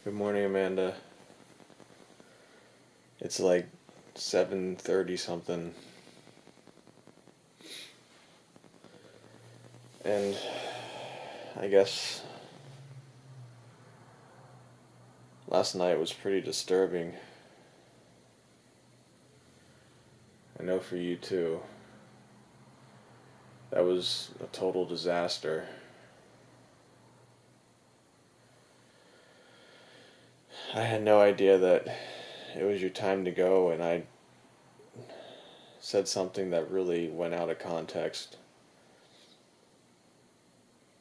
Good morning, Amanda. It's like 7:30 something. And I guess last night was pretty disturbing. I know for you too. That was a total disaster. I had no idea that it was your time to go, and I said something that really went out of context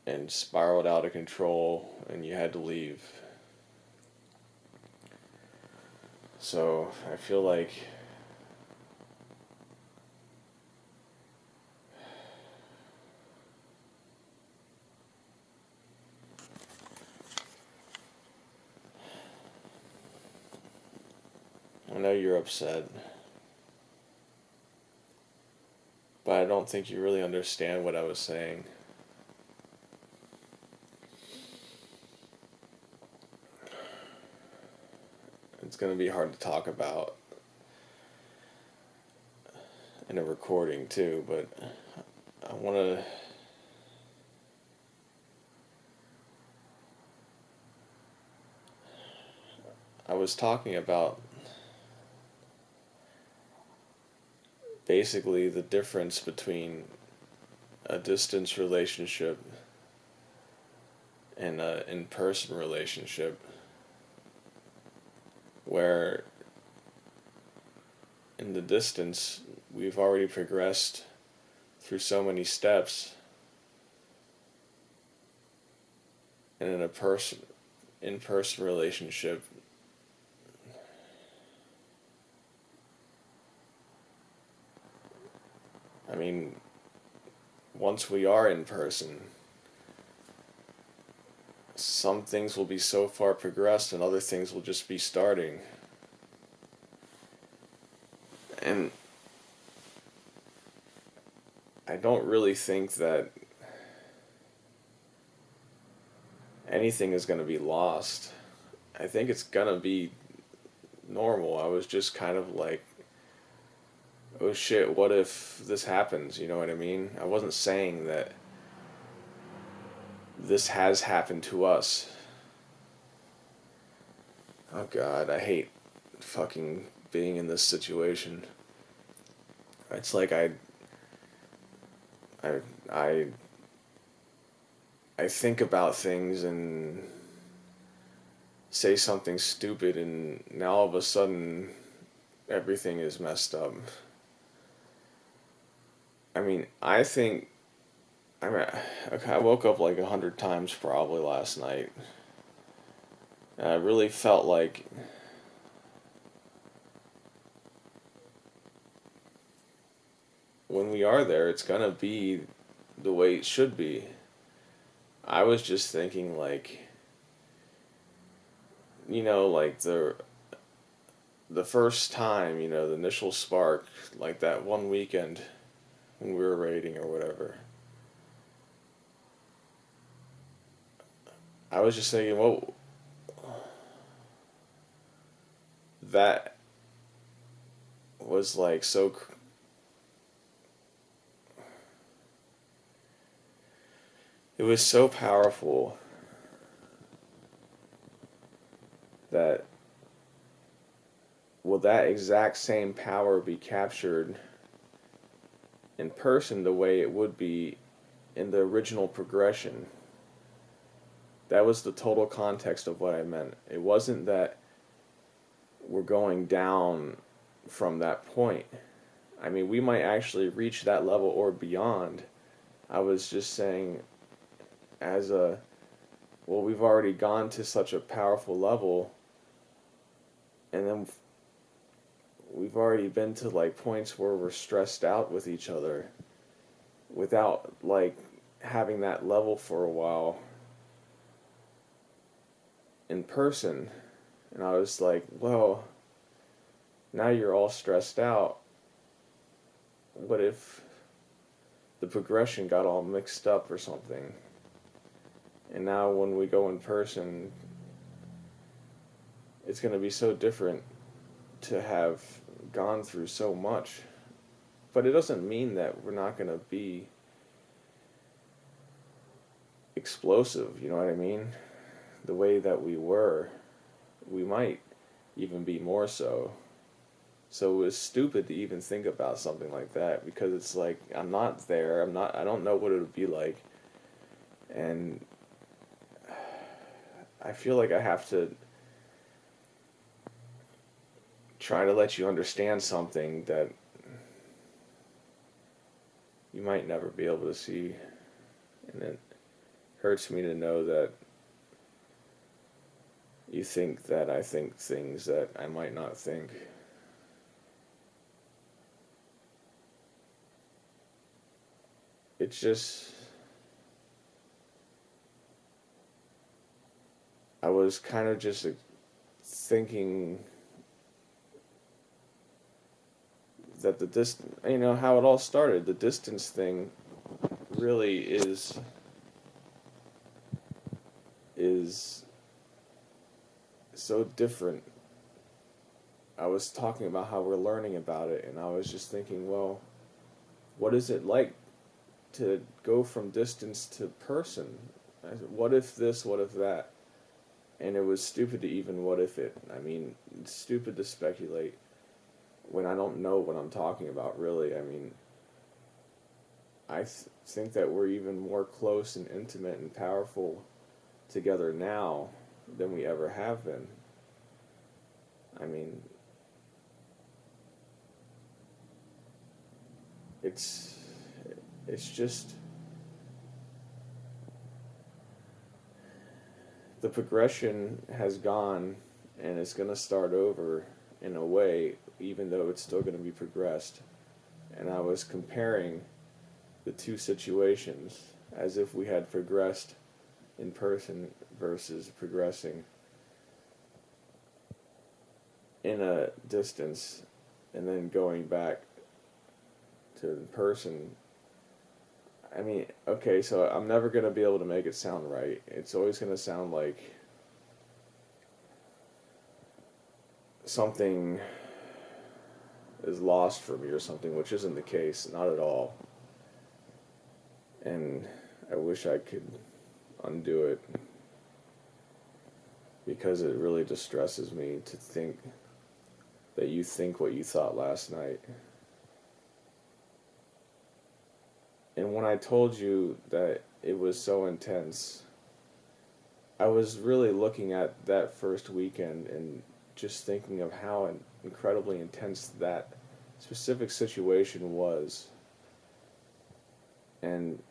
and spiraled out of control, and you had to leave. So I feel like I know you're upset, but I don't think you really understand what I was saying. It's going to be hard to talk about in a recording too, but I want to. I was talking about basically the difference between a distance relationship and an in person relationship, where in the distance we've already progressed through so many steps, and in a in person relationship, I mean, once we are in person, some things will be so far progressed and other things will just be starting. And I don't really think that anything is going to be lost. I think it's going to be normal. I was just kind of like, oh shit, what if this happens? You know what I mean? I wasn't saying that this has happened to us. Oh god, I hate fucking being in this situation. It's like I, I, I think about things and say something stupid, and now all of a sudden everything is messed up. I mean, I woke up like 100 times probably last night. And I really felt like when we are there, it's gonna be the way it should be. I was just thinking like, like the first time, the initial spark, like that one weekend when we were raiding or whatever. I was just thinking, well, that was like it was so powerful that will that exact same power be captured in person the way it would be in the original progression? That was the total context of what I meant. It wasn't that we're going down from that point. I mean, we might actually reach that level or beyond. I was just saying, as a, well, we've already gone to such a powerful level, and then we've already been to like points where we're stressed out with each other without like having that level for a while in person. And I was like, well, now you're all stressed out. What if the progression got all mixed up or something? And now when we go in person, it's going to be so different to have gone through so much. But it doesn't mean that we're not going to be explosive, you know what I mean? The way that we were, we might even be more so. So it was stupid to even think about something like that because it's like I'm not there. I don't know what it would be like. And I feel like I have to try to let you understand something that you might never be able to see. And it hurts me to know that you think that I think things that I might not think. It's just, I was kind of just thinking that how it all started. The distance thing really is so different. I was talking about how we're learning about it, and I was just thinking, well, what is it like to go from distance to person? I said, what if this, what if that? And it was stupid to even what if it. I mean, it's stupid to speculate when I don't know what I'm talking about, really. I mean, I think that we're even more close and intimate and powerful together now than we ever have been. I mean, it's just the progression has gone and it's going to start over in a way, even though it's still going to be progressed. And I was comparing the two situations as if we had progressed in person versus progressing in a distance and then going back to in person. I mean, okay, so I'm never going to be able to make it sound right. It's always going to sound like something is lost for me or something, which isn't the case, not at all. And I wish I could undo it because it really distresses me to think that you think what you thought last night. And when I told you that it was so intense, I was really looking at that first weekend and just thinking of how incredibly intense that specific situation was. And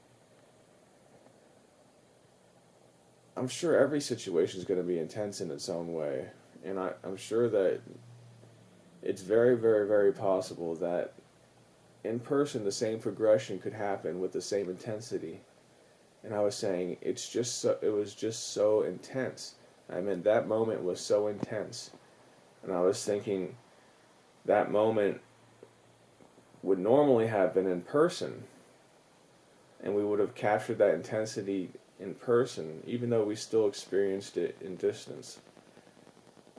I'm sure every situation is going to be intense in its own way. And I'm sure that it's very, very, very possible that in person the same progression could happen with the same intensity. And I was saying it was just so intense. I mean, that moment was so intense. And I was thinking that moment would normally happen in person. And we would have captured that intensity in person, even though we still experienced it in distance.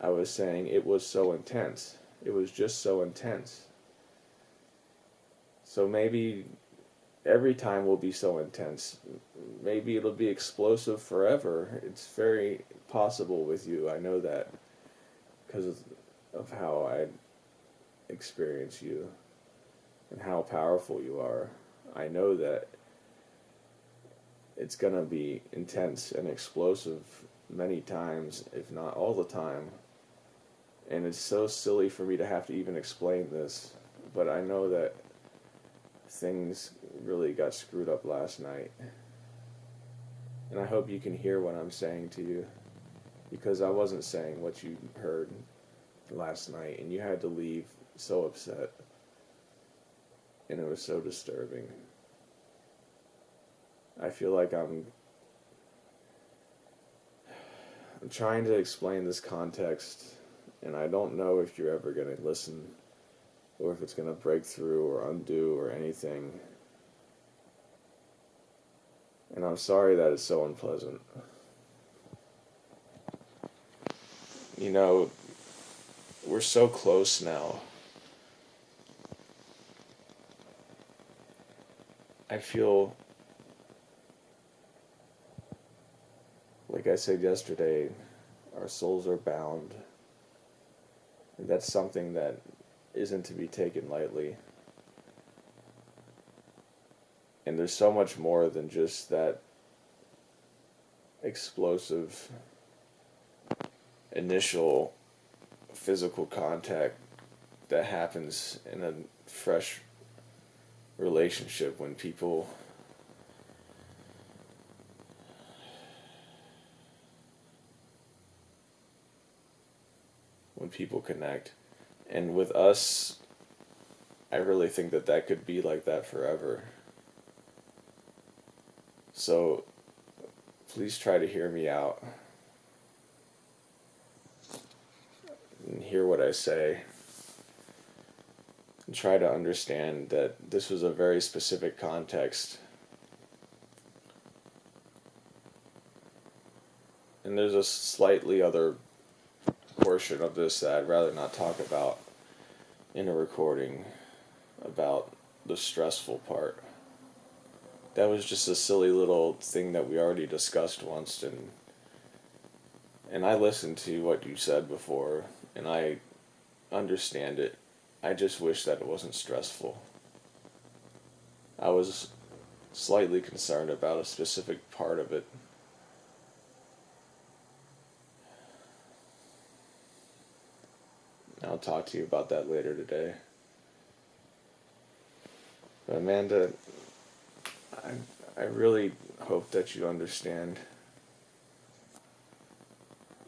I was saying it was so intense. It was just so intense. So maybe every time will be so intense. Maybe it'll be explosive forever. It's very possible with you. I know that because of how I experience you and how powerful you are. I know that it's going to be intense and explosive many times, if not all the time. And it's so silly for me to have to even explain this, but I know that things really got screwed up last night. And I hope you can hear what I'm saying to you, because I wasn't saying what you heard last night, and you had to leave so upset, and it was so disturbing. I feel like I'm trying to explain this context, and I don't know if you're ever going to listen, or if it's going to break through or undo or anything. And I'm sorry that it's so unpleasant. You know, we're so close now. I feel like I said yesterday, our souls are bound. And that's something that isn't to be taken lightly. And there's so much more than just that explosive initial physical contact that happens in a fresh relationship when people connect. And with us, I really think that that could be like that forever. So please try to hear me out and hear what I say. And try to understand that this was a very specific context. And there's a slightly other portion of this that I'd rather not talk about in a recording, about the stressful part. That was just a silly little thing that we already discussed once, and I listened to what you said before, and I understand it. I just wish that it wasn't stressful. I was slightly concerned about a specific part of it. I'll talk to you about that later today. But Amanda, I really hope that you understand,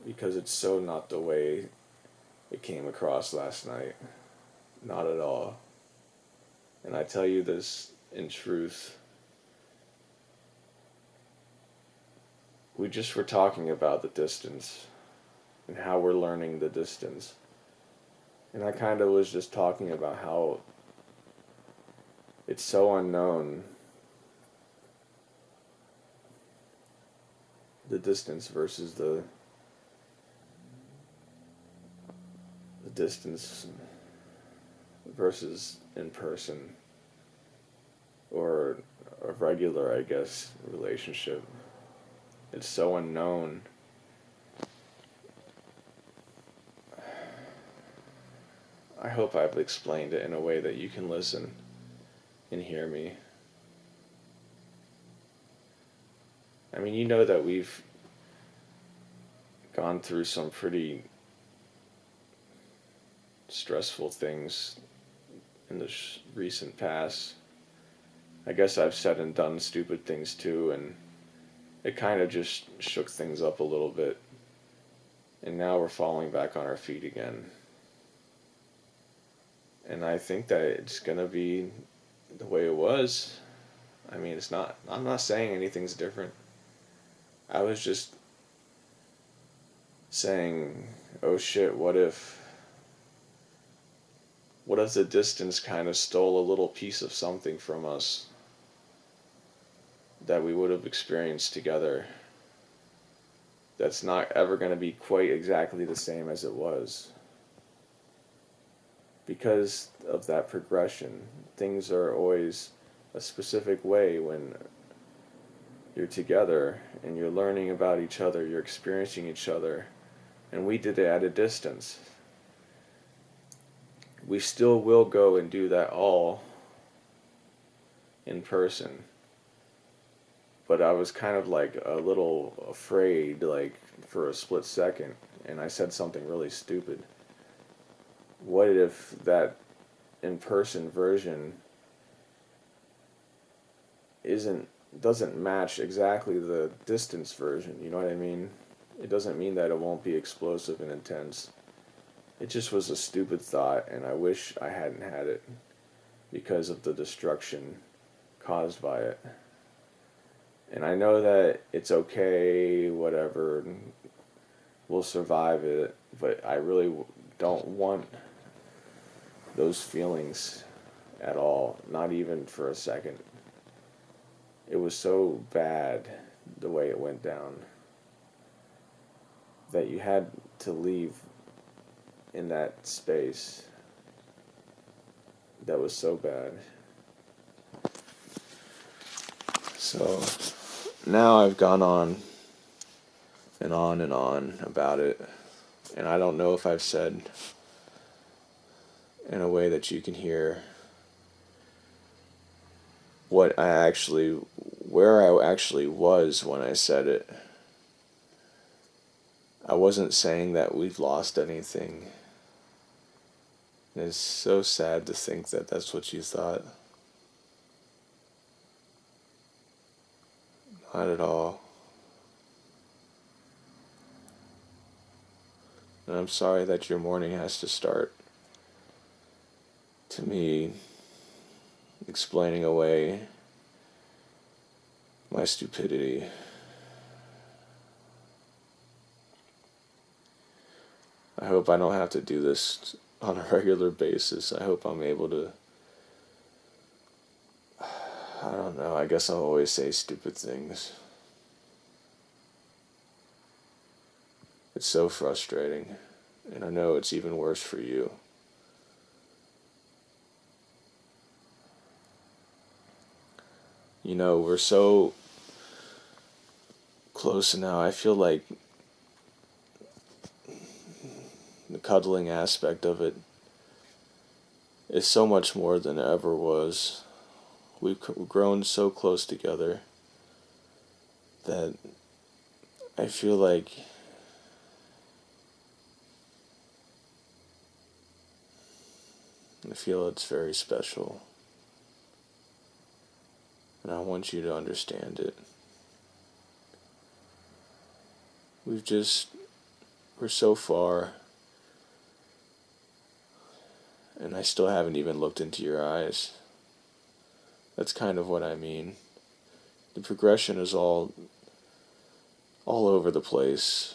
because it's so not the way it came across last night. Not at all. And I tell you this in truth. We just were talking about the distance and how we're learning the distance. And I kind of was just talking about how it's so unknown, the distance versus the distance versus in person, or a regular, I guess, relationship. It's so unknown. I hope I've explained it in a way that you can listen and hear me. I mean, you know that we've gone through some pretty stressful things in the recent past. I guess I've said and done stupid things too, and it kind of just shook things up a little bit. And now we're falling back on our feet again. And I think that it's going to be the way it was. I mean, I'm not saying anything's different. I was just saying, oh shit, what if the distance kind of stole a little piece of something from us that we would have experienced together, that's not ever going to be quite exactly the same as it was. Because of that progression, things are always a specific way when you're together and you're learning about each other, you're experiencing each other, and we did it at a distance. We still will go and do that all in person. But I was kind of like a little afraid, like for a split second, and I said something really stupid. What if that in-person version doesn't match exactly the distance version, you know what I mean? It doesn't mean that it won't be explosive and intense. It just was a stupid thought, and I wish I hadn't had it because of the destruction caused by it. And I know that it's okay, whatever, we'll survive it, but I really don't want those feelings at all, not even for a second. It was so bad the way it went down that you had to leave in that space that was so bad. So now I've gone on and on and on about it, and I don't know if I've said in a way that you can hear where I actually was when I said it. I wasn't saying that we've lost anything. And it's so sad to think that that's what you thought. Not at all. And I'm sorry that your morning has to start to me explaining away my stupidity. I hope I don't have to do this on a regular basis. I hope I'm able to, I don't know, I guess I'll always say stupid things. It's so frustrating, and I know it's even worse for you. You know, we're so close now. I feel like the cuddling aspect of it is so much more than it ever was. We've grown so close together that I feel like it's very special. And I want you to understand it. We're so far, and I still haven't even looked into your eyes. That's kind of what I mean. The progression is all over the place.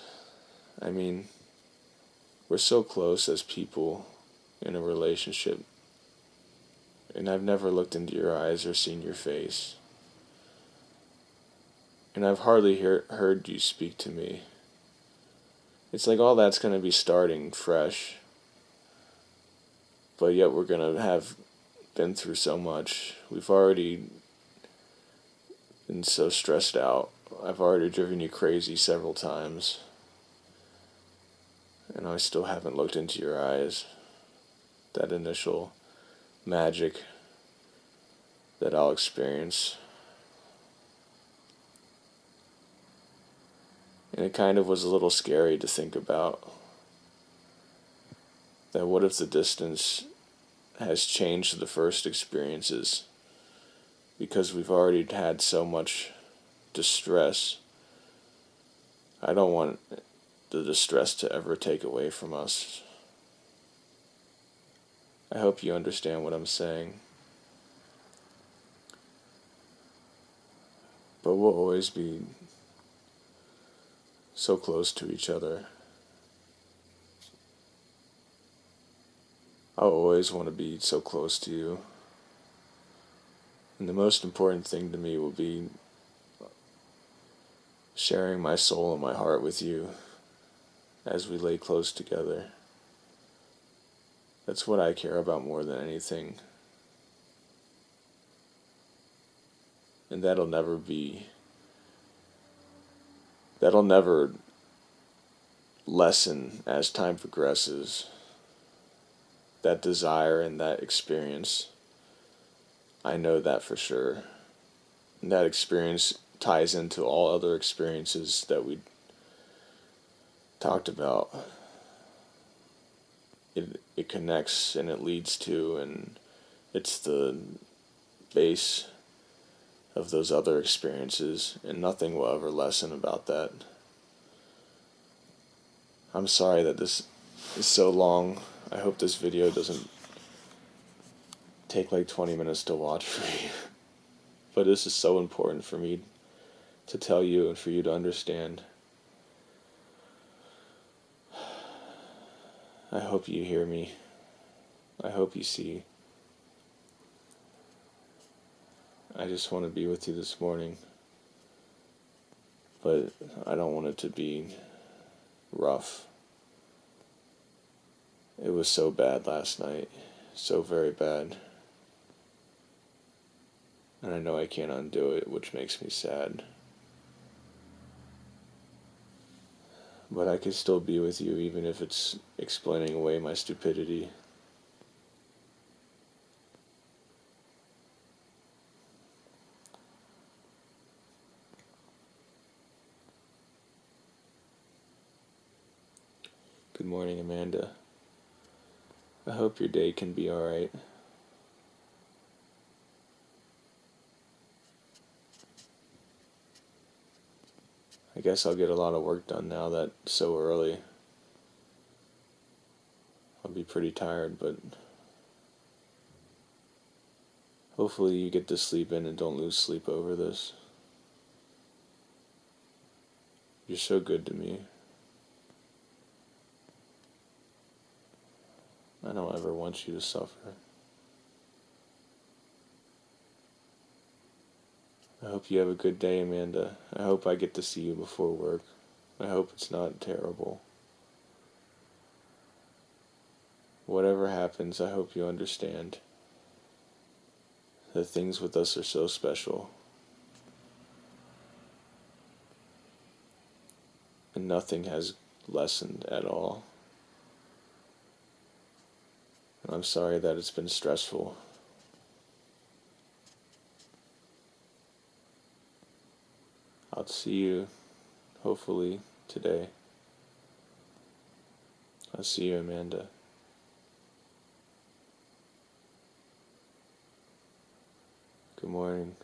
I mean, we're so close as people in a relationship, and I've never looked into your eyes or seen your face. And I've hardly heard you speak to me. It's like all that's going to be starting fresh. But yet we're going to have been through so much. We've already been so stressed out. I've already driven you crazy several times. And I still haven't looked into your eyes. That initial magic that I'll experience. And it kind of was a little scary to think about. That what if the distance has changed the first experiences? Because we've already had so much distress. I don't want the distress to ever take away from us. I hope you understand what I'm saying. But we'll always be so close to each other. I'll always want to be so close to you. And the most important thing to me will be sharing my soul and my heart with you as we lay close together. That's what I care about more than anything. And that'll never lessen as time progresses. That desire and that experience, I know that for sure. And that experience ties into all other experiences that we talked about. It connects and it leads to, and it's the base of those other experiences, and nothing will ever lessen about that. I'm sorry that this is so long. I hope this video doesn't take like 20 minutes to watch for you. But this is so important for me to tell you and for you to understand. I hope you hear me. I hope you see. I just want to be with you this morning. But I don't want it to be rough. It was so bad last night. So very bad. And I know I can't undo it, which makes me sad. But I could still be with you even if it's explaining away my stupidity. Good morning, Amanda. I hope your day can be alright. I guess I'll get a lot of work done now that it's so early. I'll be pretty tired, but hopefully you get to sleep in and don't lose sleep over this. You're so good to me. I don't ever want you to suffer. I hope you have a good day, Amanda. I hope I get to see you before work. I hope it's not terrible. Whatever happens, I hope you understand that things with us are so special. And nothing has lessened at all. And I'm sorry that it's been stressful. I'll see you, hopefully, today. I'll see you, Amanda. Good morning.